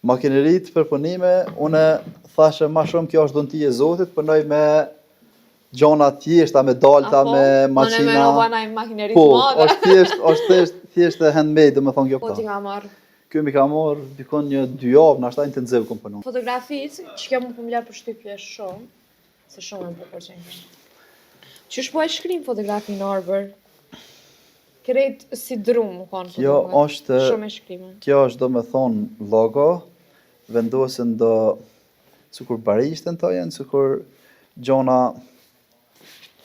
Makinerit për punime, une thashe ma shumë kjo është dhunti e Zotit, punoj me gjona tjeshta, me dalta, me maqina. Në me nova na makinerit Po, madhe. është thjesht e handmade, dhe me thonë kjo Po ti ka marrë. Kjo mi ka marrë dikon një 2 javë, nashta intensiv kom punu. Fotografitë, që kjo më pëmla për shtypje shumë, se shumë e bukur që një. Qysh po e shkrim fotografi në arbër? Krejt si drum, më konë fotografi. Shumë e shkrime. Kjo është do me thonë logo, vendosin do sikur barishten to janë, sikur gjona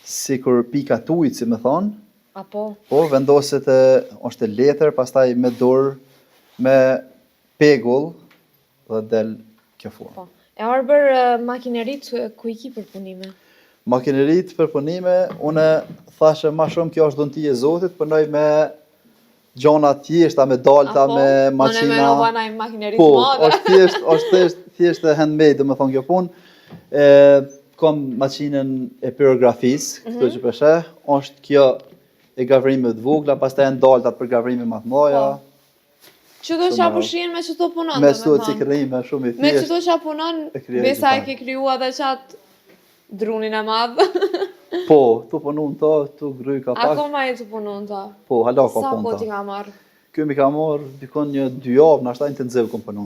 sikur pika tujt, si me thonë. Apo? Po, vendosit është e letër, pastaj me dur, me pegull, dhe del kjo formë. Po. E arbër makinerit ku i ki për punime? Makinerit për punime, une thashe ma shumë kjo është dhunti e Zotit, punoj me gjona tjeshta, me dalta, me maqina. Në me nova na makinerit madhe. Po, është thjesht e handmade, dhe me thonë kjo punë. Kom maqinën e pyrografisë, këto që përshe, është kjo e gavrimeve të vogla, pastaj janë daltat për gavrime më të mëdha. Që do qa pushin me që të punon? Me që të cikrime, shumë i thjesht. Me që të qa punon, besa e ke kryua dhe qatë drunin e madhë? Po, tu punun ta, tu gryj ka pak. Ako ma e tu punun ta? Po, hala ka pun ta. Sa po ti ka marrë? Kjo mi ka marrë dikon një 2 javë, nashta intensiv kom punu.